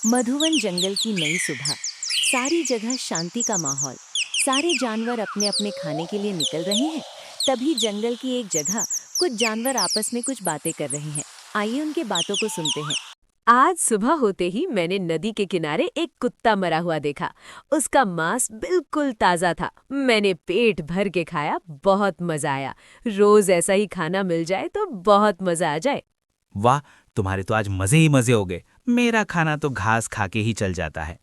मधुवन जंगल की नई सुबह। सारी जगह शांति का माहौल। सारे जानवर अपने अपने खाने के लिए निकल रहे हैं। तभी जंगल की एक जगह कुछ जानवर आपस में कुछ बातें कर रहे हैं। आइए उनके बातों को सुनते हैं। आज सुबह होते ही मैंने नदी के किनारे एक कुत्ता मरा हुआ देखा। उसका मांस बिल्कुल ताजा था। मैंने पेट भर के खाया, बहुत मजा आया। रोज ऐसा ही खाना मिल जाए तो बहुत मजा आ जाए। वाह, तुम्हारे तो आज मजे ही मजे हो गए। मेरा खाना तो घास खा के ही चल जाता है।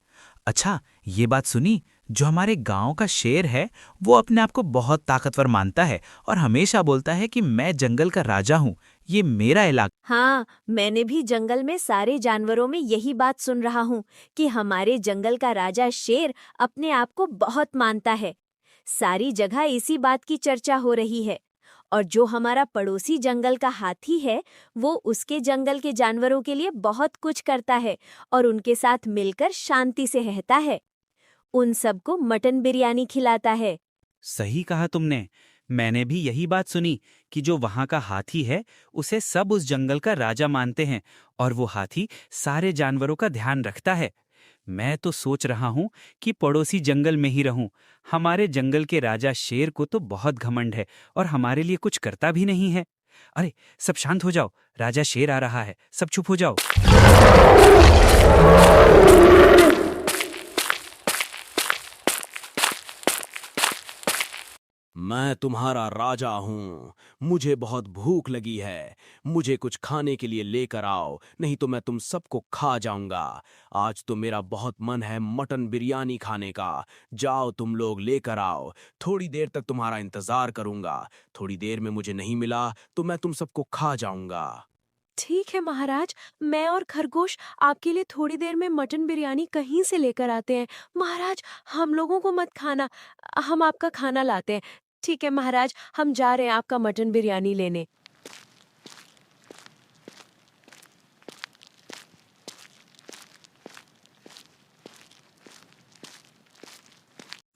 अच्छा, ये बात सुनी? जो हमारे गांव का शेर है वो अपने आप को बहुत ताकतवर मानता है और हमेशा बोलता है कि मैं जंगल का राजा हूँ, ये मेरा इलाका। हाँ, मैंने भी जंगल में सारे जानवरों में यही बात सुन रहा हूँ कि हमारे जंगल का राजा शेर अपने आप को बहुत मानता है। सारी जगह इसी बात की चर्चा हो रही है। और जो हमारा पड़ोसी जंगल का हाथी है, वो उसके जंगल के जानवरों के लिए बहुत कुछ करता है और उनके साथ मिलकर शांति से रहता है। उन सबको मटन बिरयानी खिलाता है। सही कहा तुमने। मैंने भी यही बात सुनी कि जो वहां का हाथी है उसे सब उस जंगल का राजा मानते हैं और वो हाथी सारे जानवरों का ध्यान रखता है। मैं तो सोच रहा हूँ कि पड़ोसी जंगल में ही रहूं। हमारे जंगल के राजा शेर को तो बहुत घमंड है और हमारे लिए कुछ करता भी नहीं है। अरे, सब शांत हो जाओ, राजा शेर आ रहा है, सब चुप हो जाओ। मैं तुम्हारा राजा हूँ। मुझे बहुत भूख लगी है। मुझे कुछ खाने के लिए लेकर आओ, नहीं तो मैं तुम सबको खा जाऊंगा। आज तो मेरा बहुत मन है मटन बिरयानी खाने का। जाओ तुम लोग लेकर आओ। थोड़ी देर तक तुम्हारा इंतजार करूंगा। थोड़ी देर में मुझे नहीं मिला तो मैं तुम सबको खा जाऊंगा। ठीक है महाराज, मैं और खरगोश आपके लिए थोड़ी देर में मटन बिरयानी कहीं से लेकर आते हैं। महाराज, हम लोगों को मत खाना, हम आपका खाना लाते हैं। ठीक है महाराज, हम जा रहे हैं आपका मटन बिरयानी लेने।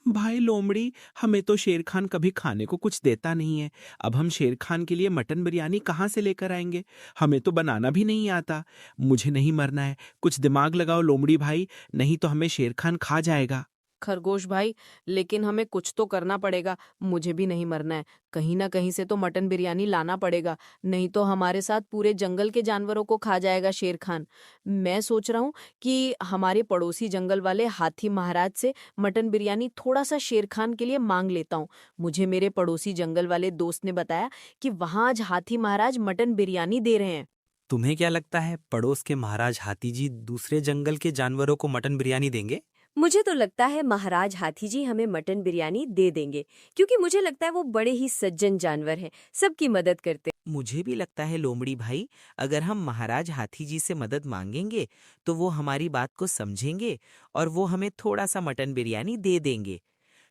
भाई लोमड़ी, हमें तो शेर खान कभी खाने को कुछ देता नहीं है। अब हम शेर खान के लिए मटन बिरयानी कहाँ से लेकर आएंगे? हमें तो बनाना भी नहीं आता। मुझे नहीं मरना है, कुछ दिमाग लगाओ लोमड़ी भाई, नहीं तो हमें शेर खान खा जाएगा। खरगोश भाई, लेकिन हमें कुछ तो करना पड़ेगा। मुझे भी नहीं मरना है। कहीं ना कहीं से तो मटन बिरयानी लाना पड़ेगा, नहीं तो हमारे साथ पूरे जंगल के जानवरों को खा जाएगा शेर खान। मैं सोच रहा हूँ कि हमारे पड़ोसी जंगल वाले हाथी महाराज से मटन बिरयानी थोड़ा सा शेर खान के लिए मांग लेता हूँ। मुझे मेरे पड़ोसी जंगल वाले दोस्त ने बताया कि वहाँ आज हाथी महाराज मटन बिरयानी दे रहे हैं। तुम्हें क्या लगता है, पड़ोस के महाराज हाथी जी दूसरे जंगल के जानवरों को मटन बिरयानी देंगे? मुझे तो लगता है महाराज हाथी जी हमें मटन बिरयानी दे देंगे, क्योंकि मुझे लगता है वो बड़े ही सज्जन जानवर हैं, सबकी मदद करते हैं। मुझे भी लगता है लोमड़ी भाई, अगर हम महाराज हाथी जी से मदद मांगेंगे तो वो हमारी बात को समझेंगे और वो हमें थोड़ा सा मटन बिरयानी दे देंगे।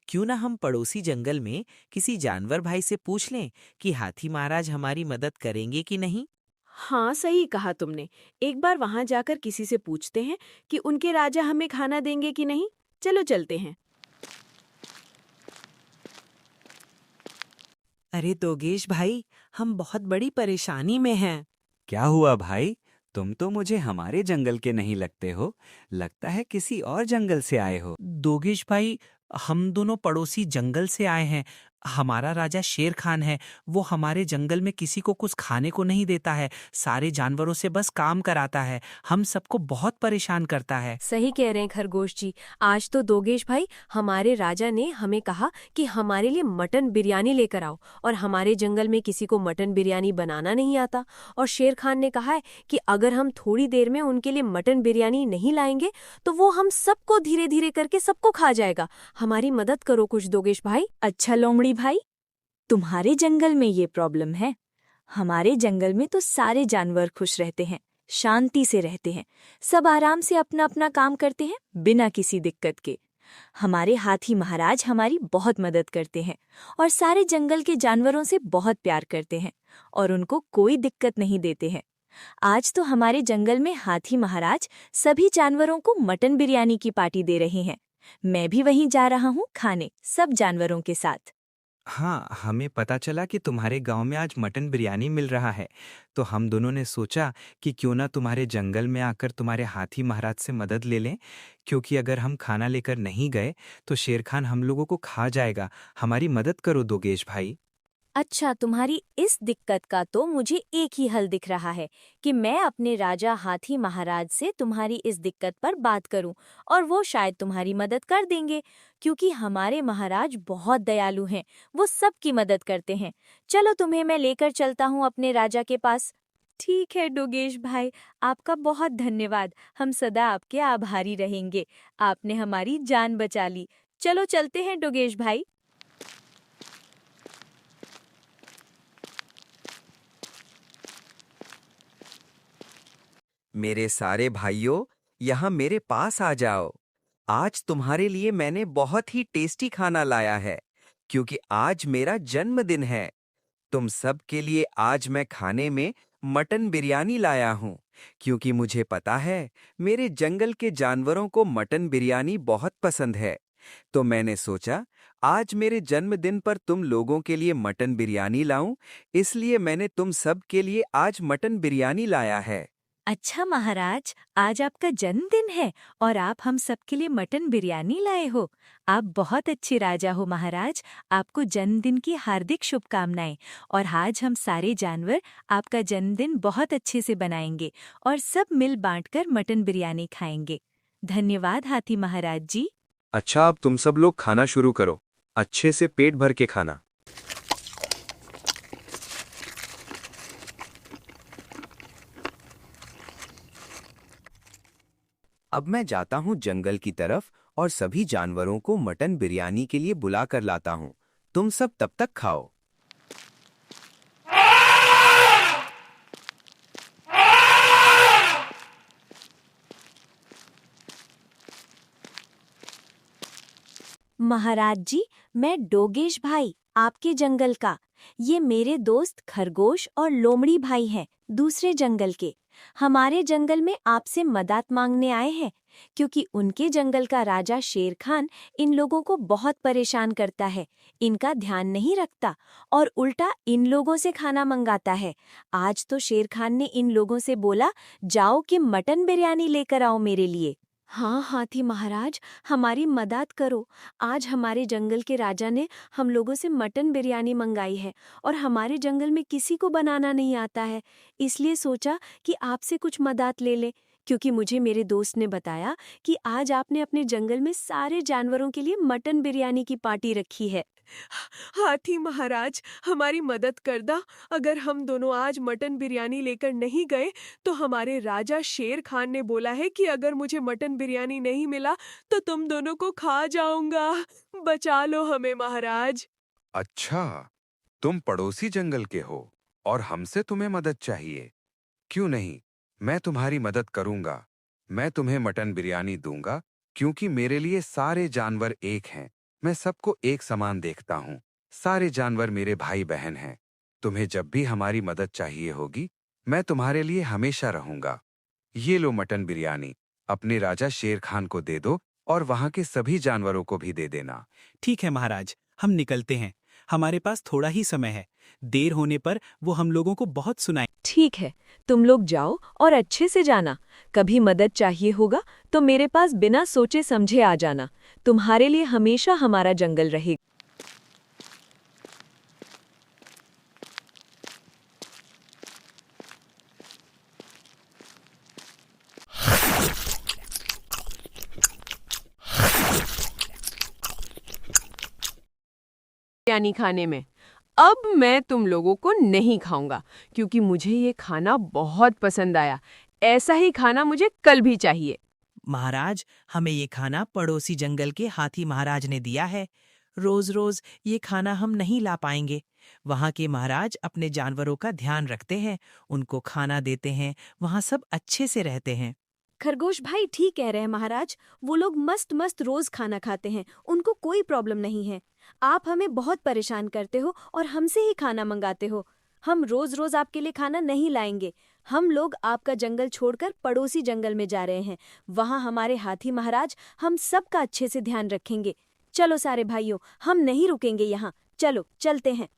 क्यों ना हम पड़ोसी जंगल में किसी जानवर भाई से पूछ लें कि हाथी महाराज हमारी मदद करेंगे कि नहीं। हाँ, सही कहा तुमने। एक बार वहां जाकर किसी से पूछते हैं कि उनके राजा हमें खाना देंगे कि नहीं। चलो चलते हैं। अरे दोगेश भाई, हम बहुत बड़ी परेशानी में हैं। क्या हुआ भाई? तुम तो मुझे हमारे जंगल के नहीं लगते हो, लगता है किसी और जंगल से आए हो। दोगेश भाई, हम दोनों पड़ोसी जंगल से आए हैं। हमारा राजा शेर खान है, वो हमारे जंगल में किसी को कुछ खाने को नहीं देता है, सारे जानवरों से बस काम कराता है, हम सबको बहुत परेशान करता है। सही कह रहे हैं खरगोश जी। आज तो दोगेश भाई, हमारे राजा ने हमें कहा कि हमारे लिए मटन बिरयानी लेकर आओ, और हमारे जंगल में किसी को मटन बिरयानी बनाना नहीं आता। और शेर खान ने कहा है कि अगर हम थोड़ी देर में उनके लिए मटन बिरयानी नहीं लाएंगे तो वो हम सबको धीरे धीरे करके सबको खा जाएगा। हमारी मदद करो कुछ दोगेश भाई। अच्छा लोमड़ी भाई, तुम्हारे जंगल में ये प्रॉब्लम है। हमारे जंगल में तो सारे जानवर खुश रहते हैं, शांति से रहते हैं, सब आराम से अपना अपना काम करते हैं बिना किसी दिक्कत के। हमारे हाथी महाराज हमारी बहुत मदद करते हैं और सारे जंगल के जानवरों से बहुत प्यार करते हैं और उनको कोई दिक्कत नहीं देते हैं। आज तो हमारे जंगल में हाथी महाराज सभी जानवरों को मटन बिरयानी की पार्टी दे रहे हैं। मैं भी वहीं जा रहा हूँ खाने, सब जानवरों के साथ। हाँ, हमें पता चला कि तुम्हारे गांव में आज मटन बिरयानी मिल रहा है, तो हम दोनों ने सोचा कि क्यों ना तुम्हारे जंगल में आकर तुम्हारे हाथी महाराज से मदद ले लें, क्योंकि अगर हम खाना लेकर नहीं गए तो शेर खान हम लोगों को खा जाएगा। हमारी मदद करो दोगेश भाई। अच्छा, तुम्हारी इस दिक्कत का तो मुझे एक ही हल दिख रहा है कि मैं अपने राजा हाथी महाराज से तुम्हारी इस दिक्कत पर बात करूं और वो शायद तुम्हारी मदद कर देंगे, क्योंकि हमारे महाराज बहुत दयालु हैं, वो सबकी मदद करते हैं। चलो, तुम्हें मैं लेकर चलता हूं अपने राजा के पास। ठीक है डोगेश भाई, आपका बहुत धन्यवाद। हम सदा आपके आभारी रहेंगे। आपने हमारी जान बचा ली। चलो चलते हैं डोगेश भाई। मेरे सारे भाइयों, यहाँ मेरे पास आ जाओ। आज तुम्हारे लिए मैंने बहुत ही टेस्टी खाना लाया है, क्योंकि आज मेरा जन्मदिन है। तुम सब के लिए आज मैं खाने में मटन बिरयानी लाया हूँ, क्योंकि मुझे पता है मेरे जंगल के जानवरों को मटन बिरयानी बहुत पसंद है। तो मैंने सोचा आज मेरे जन्मदिन पर तुम लोगों के लिए मटन बिरयानी लाऊं, इसलिए मैंने तुम सब के लिए आज मटन बिरयानी लाया है। अच्छा महाराज, आज आपका जन्मदिन है और आप हम सबके लिए मटन बिरयानी लाए हो। आप बहुत अच्छे राजा हो महाराज। आपको जन्मदिन की हार्दिक शुभकामनाएं। और आज हम सारे जानवर आपका जन्मदिन बहुत अच्छे से बनाएंगे और सब मिल बांटकर मटन बिरयानी खाएंगे। धन्यवाद हाथी महाराज जी। अच्छा, अब तुम सब लोग खाना शुरू करो, अच्छे से पेट भर के खाना। अब मैं जाता हूँ जंगल की तरफ और सभी जानवरों को मटन बिरयानी के लिए बुला कर लाता हूँ। तुम सब तब तक खाओ। महाराज जी, मैं डोगेश भाई, आपके जंगल का। ये मेरे दोस्त खरगोश और लोमड़ी भाई हैं, दूसरे जंगल के। हमारे जंगल में आपसे मदद मांगने आए हैं, क्योंकि उनके जंगल का राजा शेर खान इन लोगों को बहुत परेशान करता है, इनका ध्यान नहीं रखता और उल्टा इन लोगों से खाना मंगाता है। आज तो शेर खान ने इन लोगों से बोला, जाओ कि मटन बिरयानी लेकर आओ मेरे लिए। हाँ हाथी महाराज, हमारी मदद करो। आज हमारे जंगल के राजा ने हम लोगों से मटन बिरयानी मंगाई है और हमारे जंगल में किसी को बनाना नहीं आता है, इसलिए सोचा कि आपसे कुछ मदद ले ले, क्योंकि मुझे मेरे दोस्त ने बताया कि आज आपने अपने जंगल में सारे जानवरों के लिए मटन बिरयानी की पार्टी रखी है। हाथी महाराज, हमारी मदद कर दा। अगर हम दोनों आज मटन बिरयानी लेकर नहीं गए तो हमारे राजा शेर खान ने बोला है कि अगर मुझे मटन बिरयानी नहीं मिला तो तुम दोनों को खा जाऊंगा। बचा लो हमें महाराज। अच्छा, तुम पड़ोसी जंगल के हो और हमसे तुम्हें मदद चाहिए। क्यों नहीं, मैं तुम्हारी मदद करूंगा। मैं तुम्हें मटन बिरयानी दूंगा, क्योंकि मेरे लिए सारे जानवर एक हैं। मैं सबको एक समान देखता हूँ। सारे जानवर मेरे भाई बहन हैं। तुम्हें जब भी हमारी मदद चाहिए होगी, मैं तुम्हारे लिए हमेशा रहूंगा। ये लो मटन बिरयानी, अपने राजा शेर खान को दे दो और वहां के सभी जानवरों को भी दे देना। ठीक है महाराज, हम निकलते हैं। हमारे पास थोड़ा ही समय है। देर होने पर वो हम लोगों को बहुत सुनाए। ठीक है, तुम लोग जाओ और अच्छे से जाना। कभी मदद चाहिए होगा तो मेरे पास बिना सोचे समझे आ जाना। तुम्हारे लिए हमेशा हमारा जंगल रहेगा। बिरयानी खाने में अब मैं तुम लोगों को नहीं खाऊंगा, क्योंकि मुझे ये खाना बहुत पसंद आया। ऐसा ही खाना मुझे कल भी चाहिए। महाराज, हमें ये खाना पड़ोसी जंगल के हाथी महाराज ने दिया है। रोज रोज ये खाना हम नहीं ला पाएंगे। वहाँ के महाराज अपने जानवरों का ध्यान रखते हैं, उनको खाना देते हैं, वहाँ सब अच्छे से रहते हैं। खरगोश भाई ठीक कह रहे हैं महाराज, वो लोग मस्त मस्त रोज खाना खाते हैं, उनको कोई प्रॉब्लम नहीं है। आप हमें बहुत परेशान करते हो और हमसे ही खाना मंगाते हो। हम रोज रोज आपके लिए खाना नहीं लाएंगे। हम लोग आपका जंगल छोड़कर पड़ोसी जंगल में जा रहे हैं। वहाँ हमारे हाथी महाराज हम सबका अच्छे से ध्यान रखेंगे। चलो सारे भाइयों, हम नहीं रुकेंगे यहाँ। चलो चलते हैं।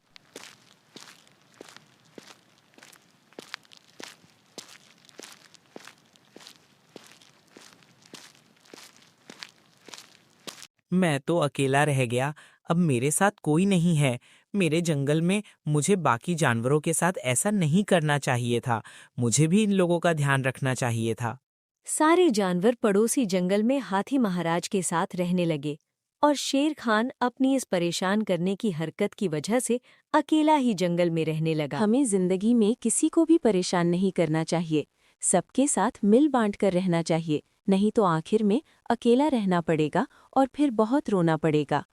मैं तो अकेला रह गया। अब मेरे साथ कोई नहीं है। मेरे जंगल में मुझे बाकी जानवरों के साथ ऐसा नहीं करना चाहिए था। मुझे भी इन लोगों का ध्यान रखना चाहिए था। सारे जानवर पड़ोसी जंगल में हाथी महाराज के साथ रहने लगे और शेर खान अपनी इस परेशान करने की हरकत की वजह से अकेला ही जंगल में रहने लगा। हमें जिंदगी में किसी को भी परेशान नहीं करना चाहिए, सबके साथ मिल बांट कर रहना चाहिए, नहीं तो आखिर में अकेला रहना पड़ेगा और फिर बहुत रोना पड़ेगा।